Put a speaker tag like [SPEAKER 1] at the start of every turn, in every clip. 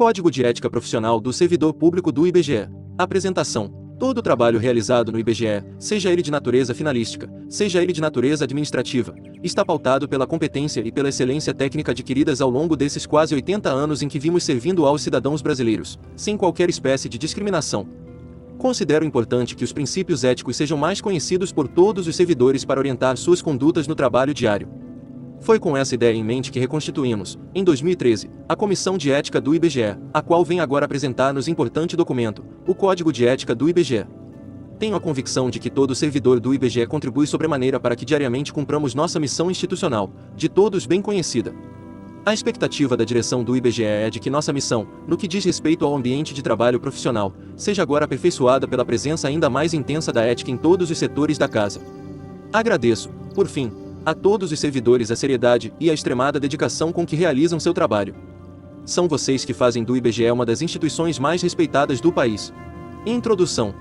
[SPEAKER 1] Código de Ética Profissional do Servidor Público do IBGE. Apresentação. Todo o trabalho realizado no IBGE, seja ele de natureza finalística, seja ele de natureza administrativa, está pautado pela competência e pela excelência técnica adquiridas ao longo desses quase 80 anos em que vimos servindo aos cidadãos brasileiros, sem qualquer espécie de discriminação. Considero importante que os princípios éticos sejam mais conhecidos por todos os servidores para orientar suas condutas no trabalho diário. Foi com essa ideia em mente que reconstituímos, em 2013, a Comissão de Ética do IBGE, a qual vem agora apresentar-nos importante documento, o Código de Ética do IBGE. Tenho a convicção de que todo servidor do IBGE contribui sobremaneira para que diariamente cumpramos nossa missão institucional, de todos bem conhecida. A expectativa da direção do IBGE é de que nossa missão, no que diz respeito ao ambiente de trabalho profissional, seja agora aperfeiçoada pela presença ainda mais intensa da ética em todos os setores da casa. Agradeço, por fim, a todos os servidores a seriedade e a extremada dedicação com que realizam seu trabalho. São vocês que fazem do IBGE uma das instituições mais respeitadas do país. Introdução.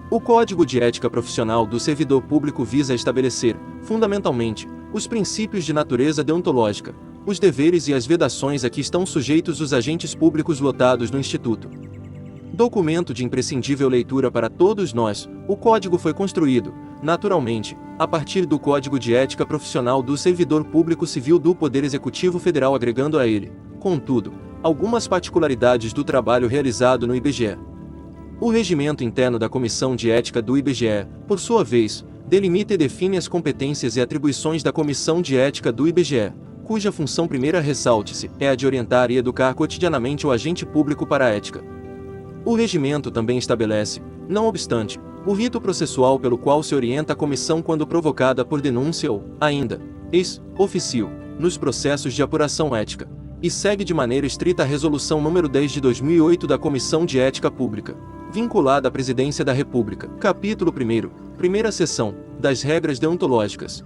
[SPEAKER 1] O Código de Ética Profissional do Servidor Público visa estabelecer, fundamentalmente, os princípios de natureza deontológica, os deveres e as vedações a que estão sujeitos os agentes públicos lotados no Instituto. Documento de imprescindível leitura para todos nós, o Código foi construído, naturalmente, a partir do Código de Ética Profissional do Servidor Público Civil do Poder Executivo Federal, agregando a ele, contudo, algumas particularidades do trabalho realizado no IBGE. O regimento interno da Comissão de Ética do IBGE, por sua vez, delimita e define as competências e atribuições da Comissão de Ética do IBGE, cuja função primeira, ressalte-se, é a de orientar e educar cotidianamente o agente público para a ética. O regimento também estabelece, não obstante, o rito processual pelo qual se orienta a comissão quando provocada por denúncia ou, ainda, ex officio, nos processos de apuração ética, e segue de maneira estrita a Resolução nº 10 de 2008 da Comissão de Ética Pública, vinculada à Presidência da República, capítulo 1º, primeira seção, das regras deontológicas.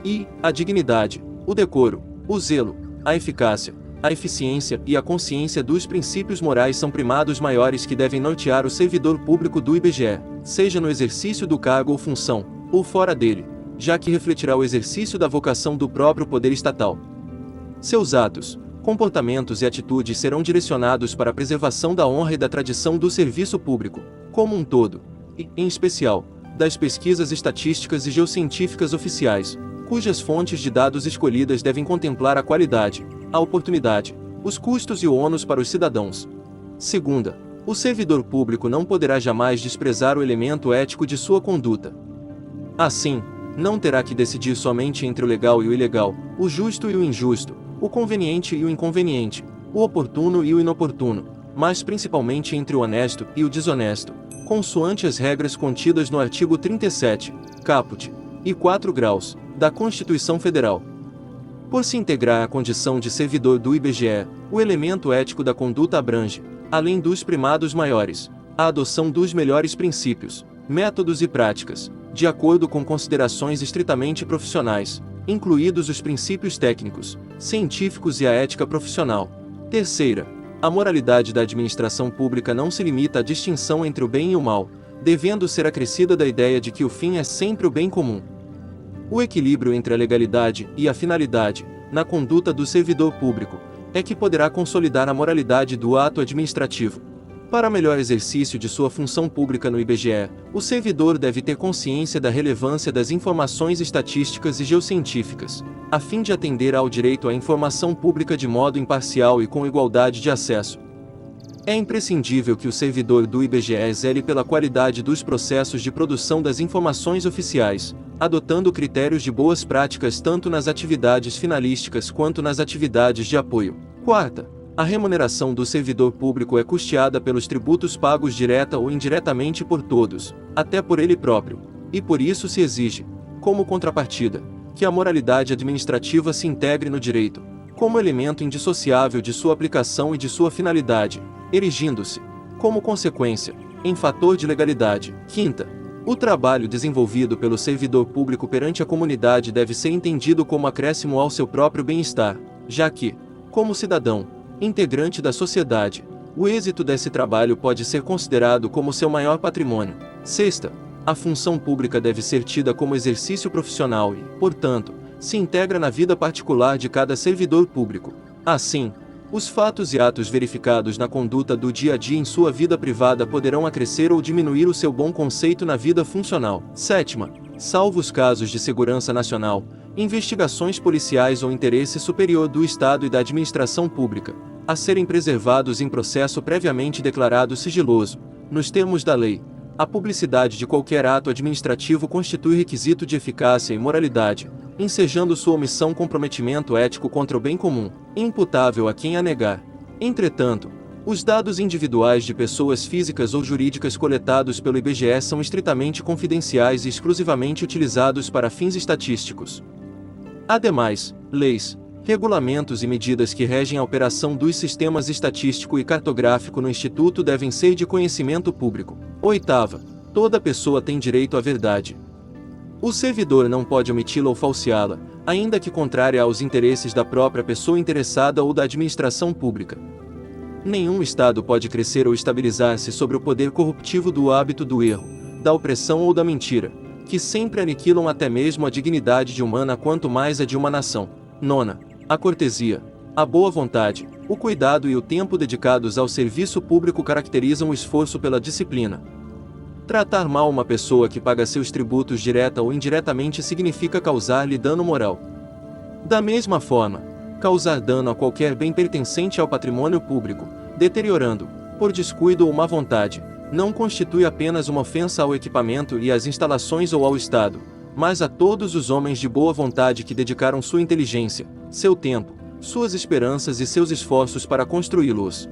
[SPEAKER 1] E, a dignidade, o decoro, o zelo, a eficácia, a eficiência e a consciência dos princípios morais são primados maiores que devem nortear o servidor público do IBGE, seja no exercício do cargo ou função, ou fora dele, já que refletirá o exercício da vocação do próprio poder estatal. Seus atos, comportamentos e atitudes serão direcionados para a preservação da honra e da tradição do serviço público, como um todo, e, em especial, das pesquisas estatísticas e geocientíficas oficiais, cujas fontes de dados escolhidas devem contemplar a qualidade, a oportunidade, os custos e o ônus para os cidadãos. Segunda, o servidor público não poderá jamais desprezar o elemento ético de sua conduta. Assim, não terá que decidir somente entre o legal e o ilegal, o justo e o injusto, o conveniente e o inconveniente, o oportuno e o inoportuno, mas principalmente entre o honesto e o desonesto, consoante as regras contidas no artigo 37, caput, e 4 graus, da Constituição Federal. Por se integrar à condição de servidor do IBGE, o elemento ético da conduta abrange, além dos primados maiores, a adoção dos melhores princípios, métodos e práticas, de acordo com considerações estritamente profissionais, incluídos os princípios técnicos, científicos e a ética profissional. Terceira, a moralidade da administração pública não se limita à distinção entre o bem e o mal, devendo ser acrescida da ideia de que o fim é sempre o bem comum. O equilíbrio entre a legalidade e a finalidade, na conduta do servidor público, é que poderá consolidar a moralidade do ato administrativo. Para melhor exercício de sua função pública no IBGE, o servidor deve ter consciência da relevância das informações estatísticas e geocientíficas, a fim de atender ao direito à informação pública de modo imparcial e com igualdade de acesso. É imprescindível que o servidor do IBGE zele pela qualidade dos processos de produção das informações oficiais, adotando critérios de boas práticas tanto nas atividades finalísticas quanto nas atividades de apoio. Quarta, a remuneração do servidor público é custeada pelos tributos pagos direta ou indiretamente por todos, até por ele próprio, e por isso se exige, como contrapartida, que a moralidade administrativa se integre no direito, como elemento indissociável de sua aplicação e de sua finalidade, erigindo-se, como consequência, em fator de legalidade. Quinta, o trabalho desenvolvido pelo servidor público perante a comunidade deve ser entendido como acréscimo ao seu próprio bem-estar, já que, como cidadão, integrante da sociedade, o êxito desse trabalho pode ser considerado como seu maior patrimônio. Sexta, a função pública deve ser tida como exercício profissional e, portanto, se integra na vida particular de cada servidor público. Assim, Os fatos e atos verificados na conduta do dia a dia em sua vida privada poderão acrescer ou diminuir o seu bom conceito na vida funcional. Sétima, salvo os casos de segurança nacional, investigações policiais ou interesse superior do Estado e da administração pública, a serem preservados em processo previamente declarado sigiloso, nos termos da lei, a publicidade de qualquer ato administrativo constitui requisito de eficácia e moralidade, ensejando sua omissão comprometimento ético contra o bem comum, imputável a quem a negar. Entretanto, os dados individuais de pessoas físicas ou jurídicas coletados pelo IBGE são estritamente confidenciais e exclusivamente utilizados para fins estatísticos. Ademais, leis, regulamentos e medidas que regem a operação dos sistemas estatístico e cartográfico no Instituto devem ser de conhecimento público. Oitava, toda pessoa tem direito à verdade. O servidor não pode omiti-la ou falseá-la, ainda que contrária aos interesses da própria pessoa interessada ou da administração pública. Nenhum Estado pode crescer ou estabilizar-se sobre o poder corruptivo do hábito do erro, da opressão ou da mentira, que sempre aniquilam até mesmo a dignidade de humana quanto mais a de uma nação. Nona, a cortesia, a boa vontade, o cuidado e o tempo dedicados ao serviço público caracterizam o esforço pela disciplina. Tratar mal uma pessoa que paga seus tributos direta ou indiretamente significa causar-lhe dano moral. Da mesma forma, causar dano a qualquer bem pertencente ao patrimônio público, deteriorando, por descuido ou má vontade, não constitui apenas uma ofensa ao equipamento e às instalações ou ao Estado, mas a todos os homens de boa vontade que dedicaram sua inteligência, seu tempo, suas esperanças e seus esforços para construí-los.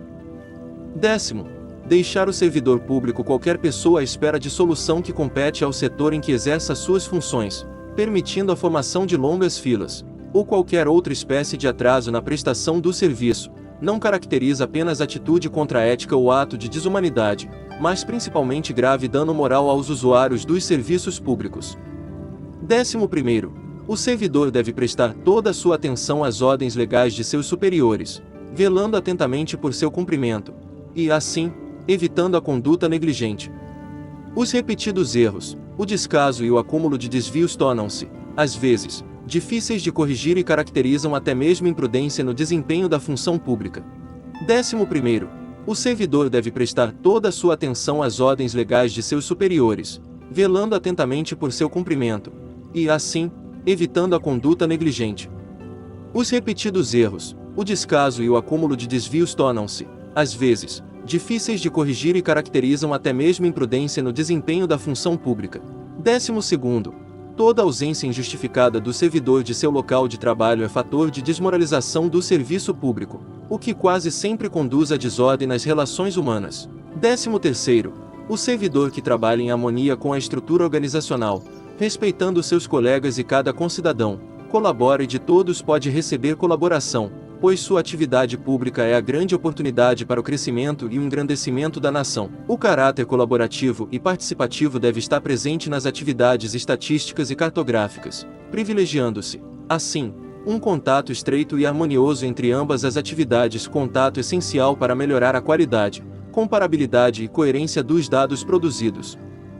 [SPEAKER 1] Décimo, deixar o servidor público qualquer pessoa à espera de solução que compete ao setor em que exerça suas funções, permitindo a formação de longas filas, ou qualquer outra espécie de atraso na prestação do serviço, não caracteriza apenas atitude contra a ética ou ato de desumanidade, mas principalmente grave dano moral aos usuários dos serviços públicos. 11º, o servidor deve prestar toda a sua atenção às ordens legais de seus superiores, velando atentamente por seu cumprimento, e, assim, evitando a conduta negligente. Os repetidos erros, o descaso e o acúmulo de desvios tornam-se, às vezes, difíceis de corrigir e caracterizam até mesmo imprudência no desempenho da função pública. 11º, o servidor deve prestar toda a sua atenção às ordens legais de seus superiores, velando atentamente por seu cumprimento, e, assim, evitando a conduta negligente. Os repetidos erros, o descaso e o acúmulo de desvios tornam-se, às vezes, difíceis de corrigir e caracterizam até mesmo imprudência no desempenho da função pública. 12º, toda ausência injustificada do servidor de seu local de trabalho é fator de desmoralização do serviço público, o que quase sempre conduz à desordem nas relações humanas. 13º, o servidor que trabalha em harmonia com a estrutura organizacional, respeitando seus colegas e cada concidadão, colabora e de todos pode receber colaboração, pois sua atividade pública é a grande oportunidade para o crescimento e o engrandecimento da nação. O caráter colaborativo e participativo deve estar presente nas atividades estatísticas e cartográficas, privilegiando-se, assim, um contato estreito e harmonioso entre ambas as atividades, contato essencial para melhorar a qualidade, comparabilidade e coerência dos dados produzidos.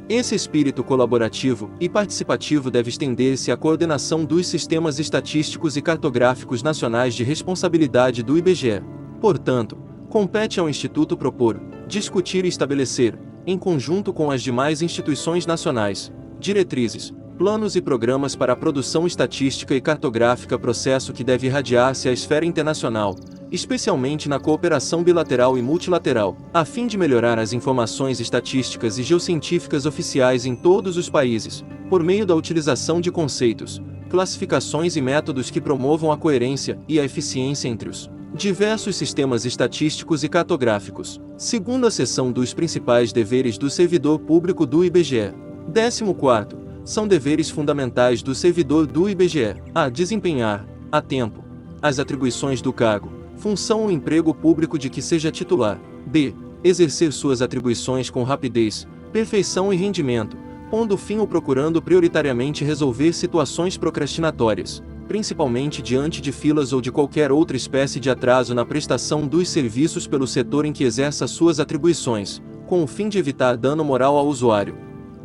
[SPEAKER 1] Esse espírito colaborativo e participativo deve estender-se à coordenação dos sistemas estatísticos e cartográficos nacionais de responsabilidade do IBGE. Portanto, compete ao Instituto propor, discutir e estabelecer, em conjunto com as demais instituições nacionais, diretrizes, planos e programas para a produção estatística e cartográfica, processo que deve irradiar-se à esfera internacional, especialmente na cooperação bilateral e multilateral, a fim de melhorar as informações estatísticas e geocientíficas oficiais em todos os países, por meio da utilização de conceitos, classificações e métodos que promovam a coerência e a eficiência entre os diversos sistemas estatísticos e cartográficos. Segunda seção dos principais deveres do servidor público do IBGE. 14º, são deveres fundamentais do servidor do IBGE: a. Desempenhar, a tempo, as atribuições do cargo, função ou emprego público de que seja titular. B. Exercer suas atribuições com rapidez, perfeição e rendimento, pondo fim ou procurando prioritariamente resolver situações procrastinatórias, principalmente diante de filas ou de qualquer outra espécie de atraso na prestação dos serviços pelo setor em que exerça suas atribuições, com o fim de evitar dano moral ao usuário.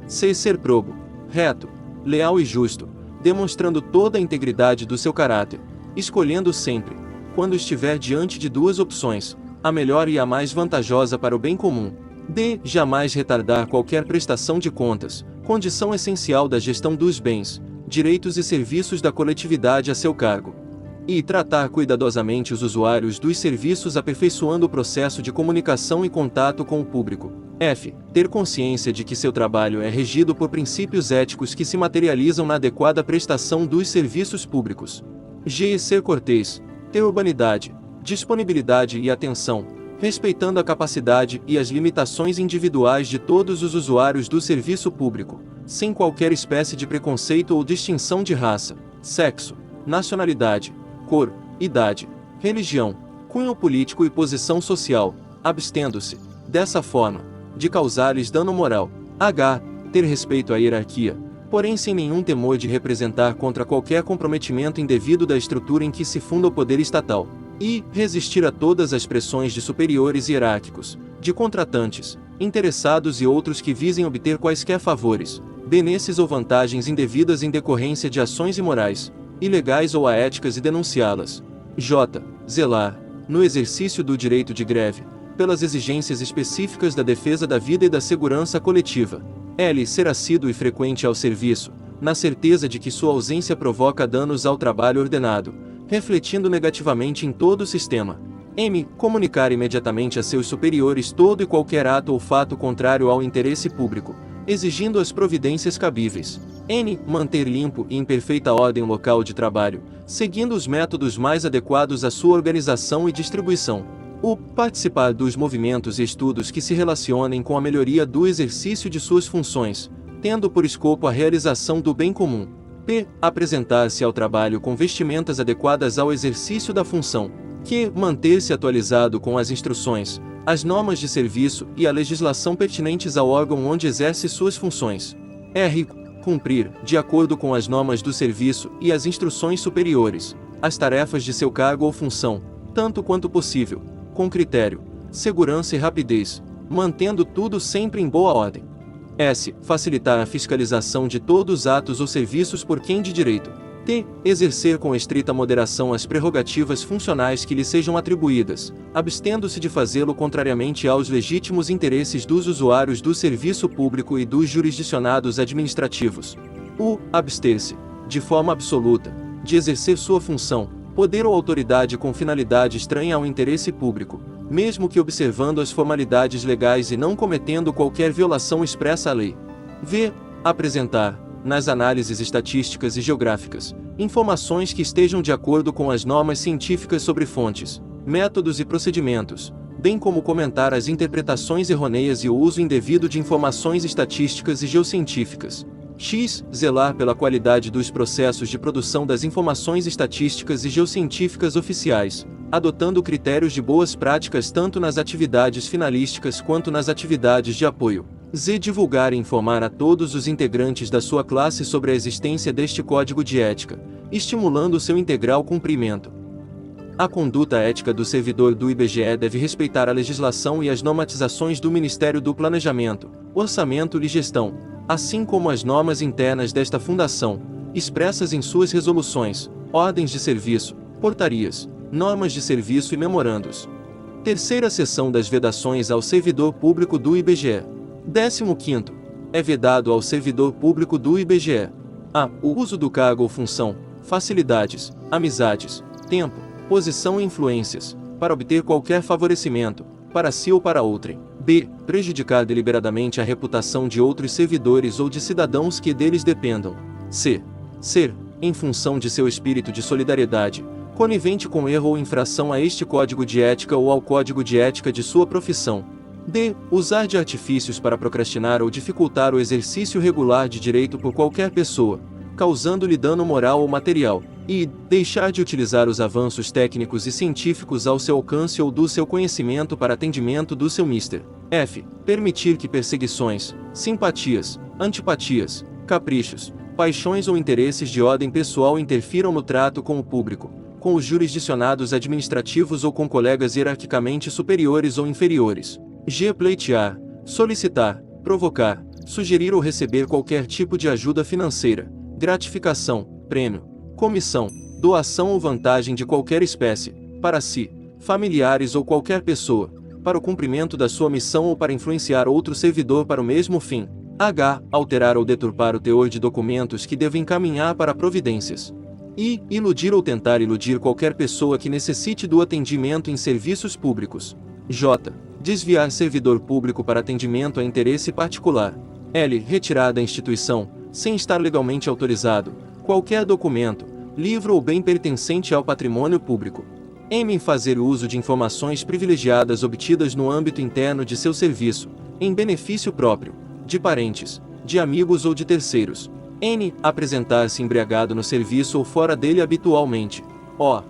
[SPEAKER 1] C. Ser probo, reto, leal e justo, demonstrando toda a integridade do seu caráter, escolhendo sempre, quando estiver diante de duas opções, a melhor e a mais vantajosa para o bem comum. D. Jamais retardar qualquer prestação de contas, condição essencial da gestão dos bens, direitos e serviços da coletividade a seu cargo. E tratar cuidadosamente os usuários dos serviços aperfeiçoando o processo de comunicação e contato com o público. F. Ter consciência de que seu trabalho é regido por princípios éticos que se materializam na adequada prestação dos serviços públicos. G. Ser cortês, ter urbanidade, disponibilidade e atenção, respeitando a capacidade e as limitações individuais de todos os usuários do serviço público, sem qualquer espécie de preconceito ou distinção de raça, sexo, nacionalidade, cor, idade, religião, cunho político e posição social, abstendo-se, dessa forma, de causar-lhes dano moral. H. Ter respeito à hierarquia, porém sem nenhum temor de representar contra qualquer comprometimento indevido da estrutura em que se funda o poder estatal. I. Resistir a todas as pressões de superiores hierárquicos, de contratantes, interessados e outros que visem obter quaisquer favores, benesses ou vantagens indevidas em decorrência de ações imorais, ilegais ou aéticas e denunciá-las. J. Zelar, no exercício do direito de greve, pelas exigências específicas da defesa da vida e da segurança coletiva. L. Ser assíduo e frequente ao serviço, na certeza de que sua ausência provoca danos ao trabalho ordenado, refletindo negativamente em todo o sistema. M. Comunicar imediatamente a seus superiores todo e qualquer ato ou fato contrário ao interesse público, exigindo as providências cabíveis. N. Manter limpo e em perfeita ordem o local de trabalho, seguindo os métodos mais adequados à sua organização e distribuição. U. Participar dos movimentos e estudos que se relacionem com a melhoria do exercício de suas funções, tendo por escopo a realização do bem comum. P. Apresentar-se ao trabalho com vestimentas adequadas ao exercício da função. Q. Manter-se atualizado com as instruções, as normas de serviço e a legislação pertinentes ao órgão onde exerce suas funções. R. Cumprir, de acordo com as normas do serviço e as instruções superiores, as tarefas de seu cargo ou função, tanto quanto possível, com critério, segurança e rapidez, mantendo tudo sempre em boa ordem. S. Facilitar a fiscalização de todos os atos ou serviços por quem de direito. T. Exercer com estrita moderação as prerrogativas funcionais que lhe sejam atribuídas, abstendo-se de fazê-lo contrariamente aos legítimos interesses dos usuários do serviço público e dos jurisdicionados administrativos. U. Abster-se, de forma absoluta, de exercer sua função, poder ou autoridade com finalidade estranha ao interesse público, mesmo que observando as formalidades legais e não cometendo qualquer violação expressa à lei. V. Apresentar, nas análises estatísticas e geográficas, informações que estejam de acordo com as normas científicas sobre fontes, métodos e procedimentos, bem como comentar as interpretações errôneas e o uso indevido de informações estatísticas e geocientíficas. X. Zelar pela qualidade dos processos de produção das informações estatísticas e geocientíficas oficiais, adotando critérios de boas práticas tanto nas atividades finalísticas quanto nas atividades de apoio. Z. Divulgar e informar a todos os integrantes da sua classe sobre a existência deste código de ética, estimulando seu integral cumprimento. A conduta ética do servidor do IBGE deve respeitar a legislação e as normatizações do Ministério do Planejamento, Orçamento e Gestão, assim como as normas internas desta fundação, expressas em suas resoluções, ordens de serviço, portarias, normas de serviço e memorandos. Terceira seção das vedações ao servidor público do IBGE. 15º. É vedado ao servidor público do IBGE: a. O uso do cargo ou função, facilidades, amizades, tempo, posição e influências, para obter qualquer favorecimento, para si ou para outrem. B. Prejudicar deliberadamente a reputação de outros servidores ou de cidadãos que deles dependam. C. Ser, em função de seu espírito de solidariedade, conivente com erro ou infração a este código de ética ou ao código de ética de sua profissão. D. Usar de artifícios para procrastinar ou dificultar o exercício regular de direito por qualquer pessoa, causando-lhe dano moral ou material. E. Deixar de utilizar os avanços técnicos e científicos ao seu alcance ou do seu conhecimento para atendimento do seu Mr. F. Permitir que perseguições, simpatias, antipatias, caprichos, paixões ou interesses de ordem pessoal interfiram no trato com o público, com os jurisdicionados administrativos ou com colegas hierarquicamente superiores ou inferiores. G. Pleitear, solicitar, provocar, sugerir ou receber qualquer tipo de ajuda financeira, gratificação, prêmio, comissão, doação ou vantagem de qualquer espécie, para si, familiares ou qualquer pessoa, para o cumprimento da sua missão ou para influenciar outro servidor para o mesmo fim. H. Alterar ou deturpar o teor de documentos que devem encaminhar para providências. I. Iludir ou tentar iludir qualquer pessoa que necessite do atendimento em serviços públicos. J. Desviar servidor público para atendimento a interesse particular. L. Retirar da instituição, sem estar legalmente autorizado, qualquer documento, livro ou bem pertencente ao patrimônio público. M. Fazer uso de informações privilegiadas obtidas no âmbito interno de seu serviço, em benefício próprio, de parentes, de amigos ou de terceiros. N. Apresentar-se embriagado no serviço ou fora dele habitualmente. O.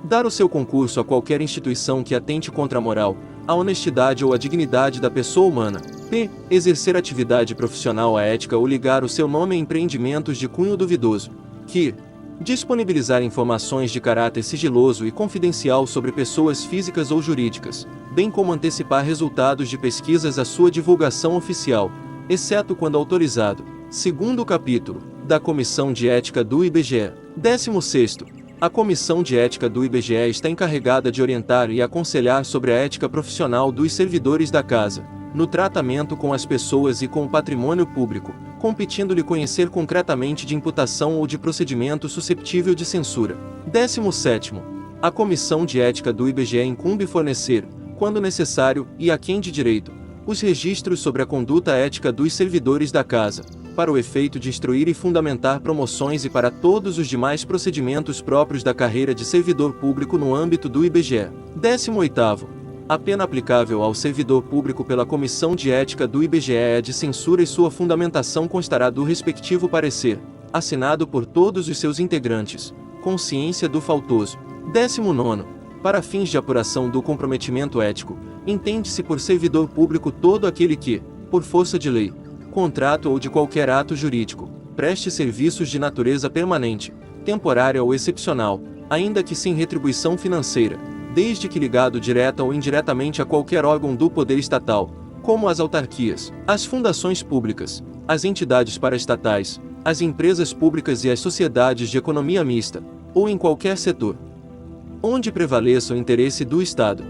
[SPEAKER 1] Dar o seu concurso a qualquer instituição que atente contra a moral, a honestidade ou a dignidade da pessoa humana. P. Exercer atividade profissional, a ética ou ligar o seu nome a empreendimentos de cunho duvidoso. Q. Disponibilizar informações de caráter sigiloso e confidencial sobre pessoas físicas ou jurídicas, bem como antecipar resultados de pesquisas à sua divulgação oficial, exceto quando autorizado. Segundo capítulo, da Comissão de Ética do IBGE. 16º. A Comissão de Ética do IBGE está encarregada de orientar e aconselhar sobre a ética profissional dos servidores da Casa, no tratamento com as pessoas e com o patrimônio público, competindo-lhe conhecer concretamente de imputação ou de procedimento susceptível de censura. 17º. A Comissão de Ética do IBGE incumbe fornecer, quando necessário e a quem de direito, os registros sobre a conduta ética dos servidores da Casa, para o efeito de instruir e fundamentar promoções e para todos os demais procedimentos próprios da carreira de servidor público no âmbito do IBGE. 18º. A pena aplicável ao servidor público pela Comissão de Ética do IBGE é a de censura e sua fundamentação constará do respectivo parecer, assinado por todos os seus integrantes, com ciência do faltoso. 19º. Para fins de apuração do comprometimento ético, entende-se por servidor público todo aquele que, por força de lei, contrato ou de qualquer ato jurídico, preste serviços de natureza permanente, temporária ou excepcional, ainda que sem retribuição financeira, desde que ligado direta ou indiretamente a qualquer órgão do poder estatal, como as autarquias, as fundações públicas, as entidades paraestatais, as empresas públicas e as sociedades de economia mista, ou em qualquer setor onde prevaleça o interesse do Estado.